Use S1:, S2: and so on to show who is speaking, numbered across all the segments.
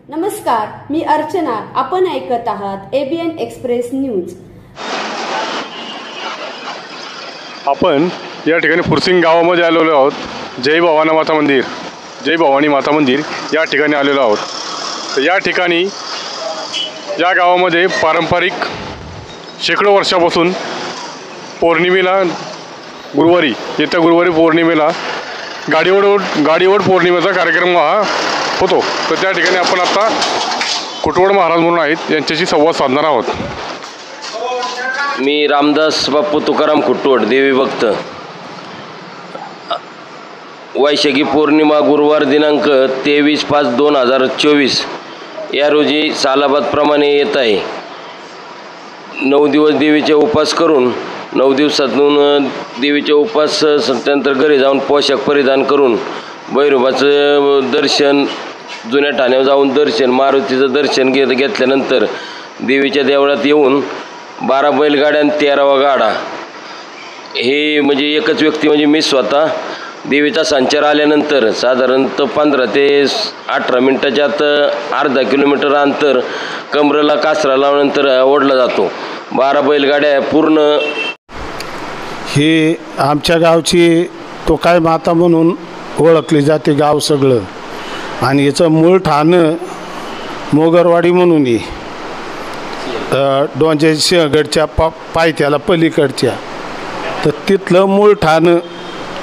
S1: नमस्कार, मी अर्चना. आपण ऐकत आहात ABN एक्सप्रेस न्यूज.
S2: आपण या ठिकाणी फुरसिंग गावामध्ये आलेलो आहोत. जय भवानी माता मंदिर या ठिकाणी आलेलो आहोत. तर या ठिकाणी या गावामध्ये पारंपरिक शेकडो वर्षापासून पौर्णिमेला येत्या गुरुवारी पौर्णिमेला गाडीओढ पौर्णिमेचा कार्यक्रम हा होतो. तर त्या ठिकाणी आपण आता कुटवड महाराज म्हणून आहेत, यांच्याशी संवाद साधणार आहोत.
S3: मी रामदास बाप्पू तुकाराम कुटवड, देवी भक्त. वैशाखी पौर्णिमा गुरुवार दिनांक 23/5/2024 या रोजी सालाबादप्रमाणे येत आहे. 9 दिवस देवीचे उपास करून 9 दिवसातून देवीचे उपास त्यानंतर घरी जाऊन पोशाख परिधान करून भैरवाचं दर्शन, जुन्या ठाण्यावर जाऊन दर्शन, मारुतीचं दर्शन घेतल्यानंतर देवीच्या देवळात येऊन 12 बैलगाड्या आणि 13वा गाडा, हे म्हणजे एकच व्यक्ती म्हणजे मी स्वतः देवीचा संचार आल्यानंतर साधारणतः 15 ते 18 मिनटाच्या आत अर्धा किलोमीटर अंतर कमरेला कासरा लावल्यानंतर ओढला जातो. 12 बैलगाड्या पूर्ण.
S4: ही आमच्या गावची तोकाई माता म्हणून ओळखली जाते गाव सगळं. आणि याचं मूळ ठाणं मोगरवाडी म्हणून डोंजे सिंहगडच्या पायथ्याला पलीकडच्या. तर तिथलं मूळ ठाणं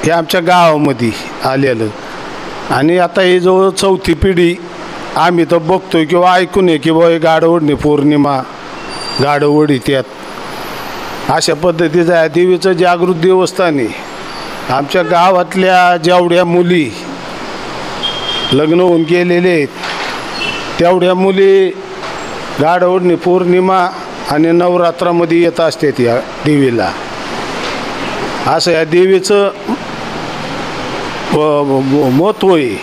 S4: हे आमच्या गावामध्ये आलेलं. आणि आता ही जवळ 4थी पिढी आम्ही तर बघतोय किंवा ऐकून आहे की बा हे गाडं ओढणे पौर्णिमा, गाडं ओढीत्यात, अशा पद्धतीचं आहे. देवीचं जागृत देवस्थान आहे. आमच्या गावातल्या जेवढ्या मुली लग्न होऊन गेलेले आहेत तेवढ्या मुली गाडं ओढणे पौर्णिमा आणि नवरात्रामध्ये येत असतात या देवीला. असं या देवीचं महत्त्व आहे.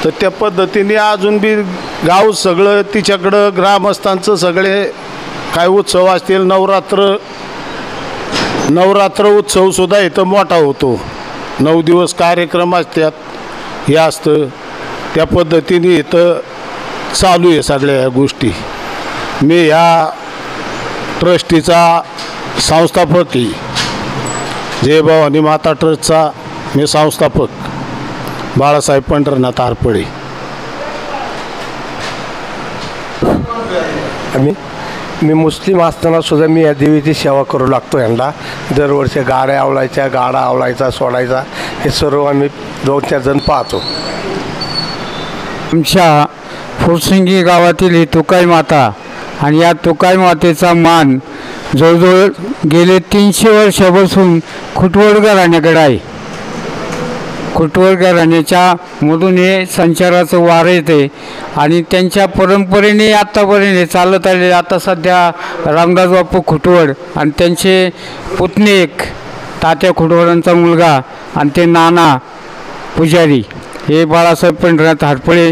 S4: तर त्या पद्धतीने अजून बी गाव सगळं तिच्याकडं ग्रामस्थांचं सगळे काय उत्सव असतील, नवरात्र उत्सवसुद्धा इथं मोठा होतो. 9 दिवस कार्यक्रम असतात. हे असतं त्या पद्धतीने इथं चालू आहे सगळ्या ह्या गोष्टी. मी ह्या ट्रस्टीचा संस्थापक आहे. जय भवानी माता ट्रस्टचा मी संस्थापक बाळासाहेब पंढरनाथ आरपडे.
S5: मी मुस्लिम असताना सुद्धा मी या देवीची सेवा करू लागतो. यांना दरवर्षी गाड्या आवलायच्या, गाडा आवलायचा, सोडायचा, हे सर्व आम्ही 2-4 जण पाहतो.
S6: आमच्या फुरसिंगी गावातील ही तुकाई माता आणि या तुकाई मातेचा मान जवळजवळ गेले 300 वर्षापासून खुटवड घराण्याकडे आहे. खुटवड घराण्याच्या मधून हे संचाराचं वारं येते आणि त्यांच्या परंपरेने आत्तापर्यंत चालत आले. आता सध्या रामदास बाप्पू खुटवड आणि त्यांचे पुतणे एक तात्या खुटवडांचा मुलगा आणि ते नाना पुजारी हे बाळासाहेब पंढरनाथ आरपडे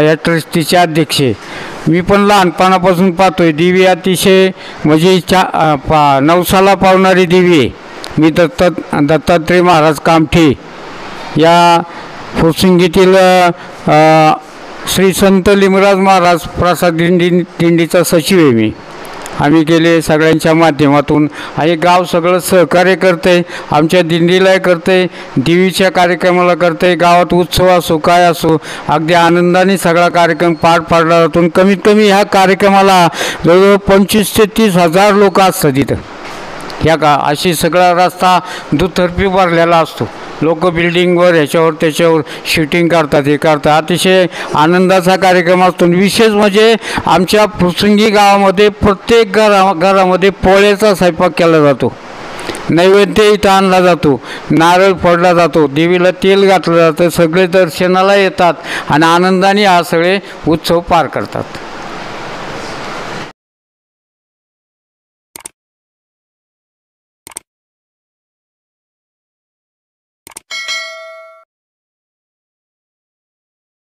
S6: या ट्रस्टीचे अध्यक्ष. मी पण लहानपणापासून पाहतोय. देवी अतिशय म्हणजे नवसाला पावणारी देवी आहे. मी दत्तात्रय महाराज कामठे या फुरसिंगीतील श्री संत लिंगराज महाराज प्रसाद दिंडीचा सचिव आहे मी. आम्ही गेले सगळ्यांच्या माध्यमातून आणि गाव सगळं सहकार्य करते. आमच्या दिंडीला करते, देवीच्या कार्यक्रमाला करते. गावात उत्सव असो काय असो अगदी आनंदाने सगळा कार्यक्रम पार पाडला जातो. कमीत कमी ह्या कार्यक्रमाला जवळजवळ 25 ते 30 हजार लोक असतात तिथं. ह्या का अशी सगळा रस्ता दुतर्फी भरलेला असतो. लोक बिल्डिंगवर ह्याच्यावर त्याच्यावर शूटिंग करतात, हे करतात. अतिशय आनंदाचा कार्यक्रम असतो. विशेष म्हणजे आमच्या फुरसिंगी गावामध्ये प्रत्येक घरामध्ये पोळ्याचा स्वयंपाक केला जातो. नैवेद्य इथं आणला जातो, नारळ फोडला जातो, देवीला तेल घातलं जातं. सगळे दर्शनाला येतात आणि आनंदाने हा सगळे उत्सव पार करतात.